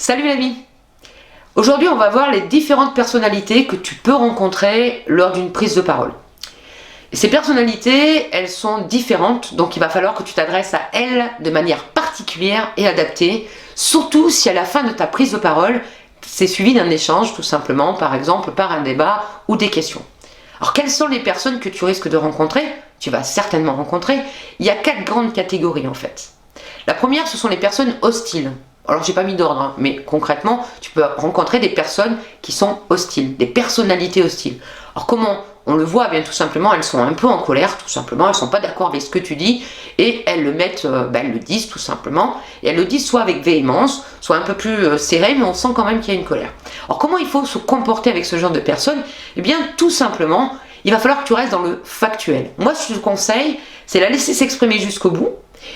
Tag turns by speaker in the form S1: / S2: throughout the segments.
S1: Salut l'ami. Aujourd'hui on va voir les différentes personnalités que tu peux rencontrer lors d'une prise de parole. Et ces personnalités, elles sont différentes, donc il va falloir que tu t'adresses à elles de manière particulière et adaptée, surtout si à la fin de ta prise de parole, c'est suivi d'un échange tout simplement, par exemple par un débat ou des questions. Alors quelles sont les personnes que tu risques de rencontrer? Tu vas certainement rencontrer. Il y a 4 grandes catégories en fait. La première, ce sont les personnes hostiles. Alors j'ai pas mis d'ordre, mais concrètement, tu peux rencontrer des personnes qui sont hostiles, des personnalités hostiles. Alors comment on le voit? Bien tout simplement, elles sont un peu en colère, tout simplement, elles sont pas d'accord avec ce que tu dis, et elles le mettent, elles le disent tout simplement, et elles le disent soit avec véhémence, soit un peu plus serré, mais on sent quand même qu'il y a une colère. Alors comment il faut se comporter avec ce genre de personnes? Eh bien tout simplement, il va falloir que tu restes dans le factuel. Moi ce que je te conseille, c'est la laisser s'exprimer jusqu'au bout,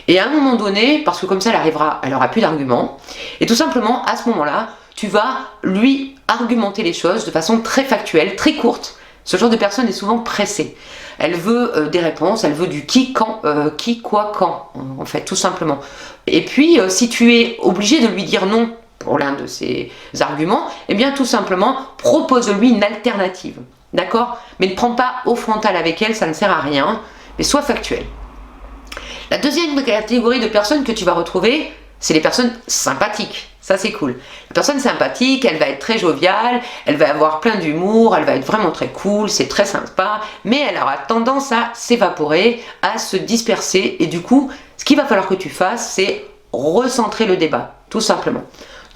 S1: et à un moment donné, parce que comme ça elle aura plus d'arguments, et tout simplement à ce moment-là, tu vas lui argumenter les choses de façon très factuelle, très courte. Ce genre de personne est souvent pressée. Elle veut des réponses, elle veut du qui, quand, qui, quoi, quand, en fait, tout simplement. Et puis, si tu es obligé de lui dire non pour l'un de ses arguments, eh bien tout simplement, propose-lui une alternative. D'accord? Mais ne prends pas au frontal avec elle, ça ne sert à rien, mais sois factuel. La deuxième catégorie de personnes que tu vas retrouver, c'est les personnes sympathiques. Ça, c'est cool. La personne sympathique, elle va être très joviale, elle va avoir plein d'humour, elle va être vraiment très cool, c'est très sympa, mais elle aura tendance à s'évaporer, à se disperser, et du coup, ce qu'il va falloir que tu fasses, c'est recentrer le débat, tout simplement.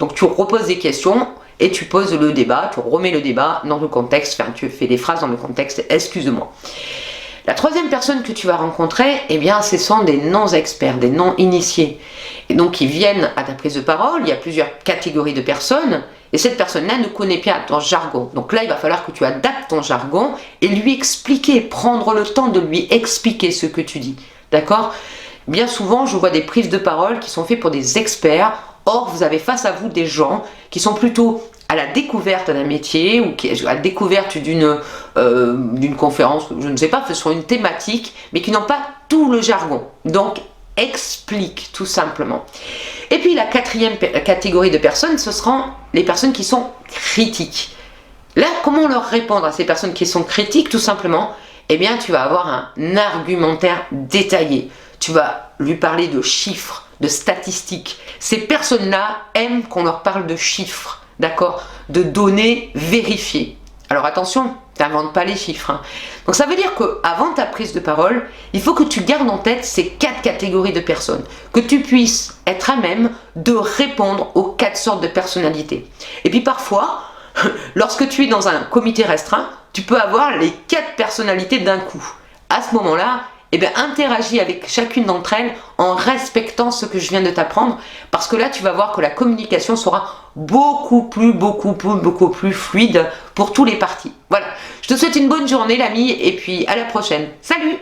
S1: Donc, tu reposes des questions, et tu poses le débat, tu remets le débat dans le contexte, enfin, tu fais des phrases dans le contexte, excuse-moi. La troisième personne que tu vas rencontrer, eh bien, ce sont des non-experts, des non-initiés. Et donc, ils viennent à ta prise de parole, il y a plusieurs catégories de personnes, et cette personne-là ne connaît pas ton jargon. Donc là, il va falloir que tu adaptes ton jargon et lui expliquer, prendre le temps de lui expliquer ce que tu dis. D'accord? Bien souvent, je vois des prises de parole qui sont faites pour des experts. Or, vous avez face à vous des gens qui sont plutôt à la découverte d'un métier ou à la découverte d'une conférence, je ne sais pas, sur une thématique, mais qui n'ont pas tout le jargon. Donc, explique tout simplement. Et puis la quatrième catégorie de personnes, ce seront les personnes qui sont critiques. Là, comment leur répondre à ces personnes qui sont critiques? Tout simplement, eh bien, tu vas avoir un argumentaire détaillé. Tu vas lui parler de chiffres, de statistiques. Ces personnes-là aiment qu'on leur parle de chiffres. D'accord? De données vérifiées. Alors attention, tu n'inventes pas les chiffres. Hein. Donc ça veut dire qu'avant ta prise de parole, il faut que tu gardes en tête ces 4 catégories de personnes. Que tu puisses être à même de répondre aux 4 sortes de personnalités. Et puis parfois, lorsque tu es dans un comité restreint, tu peux avoir les 4 personnalités d'un coup. À ce moment-là, eh bien, interagis avec chacune d'entre elles en respectant ce que je viens de t'apprendre, parce que là, tu vas voir que la communication sera beaucoup plus fluide pour tous les parties. Voilà, je te souhaite une bonne journée l'ami, et puis à la prochaine. Salut!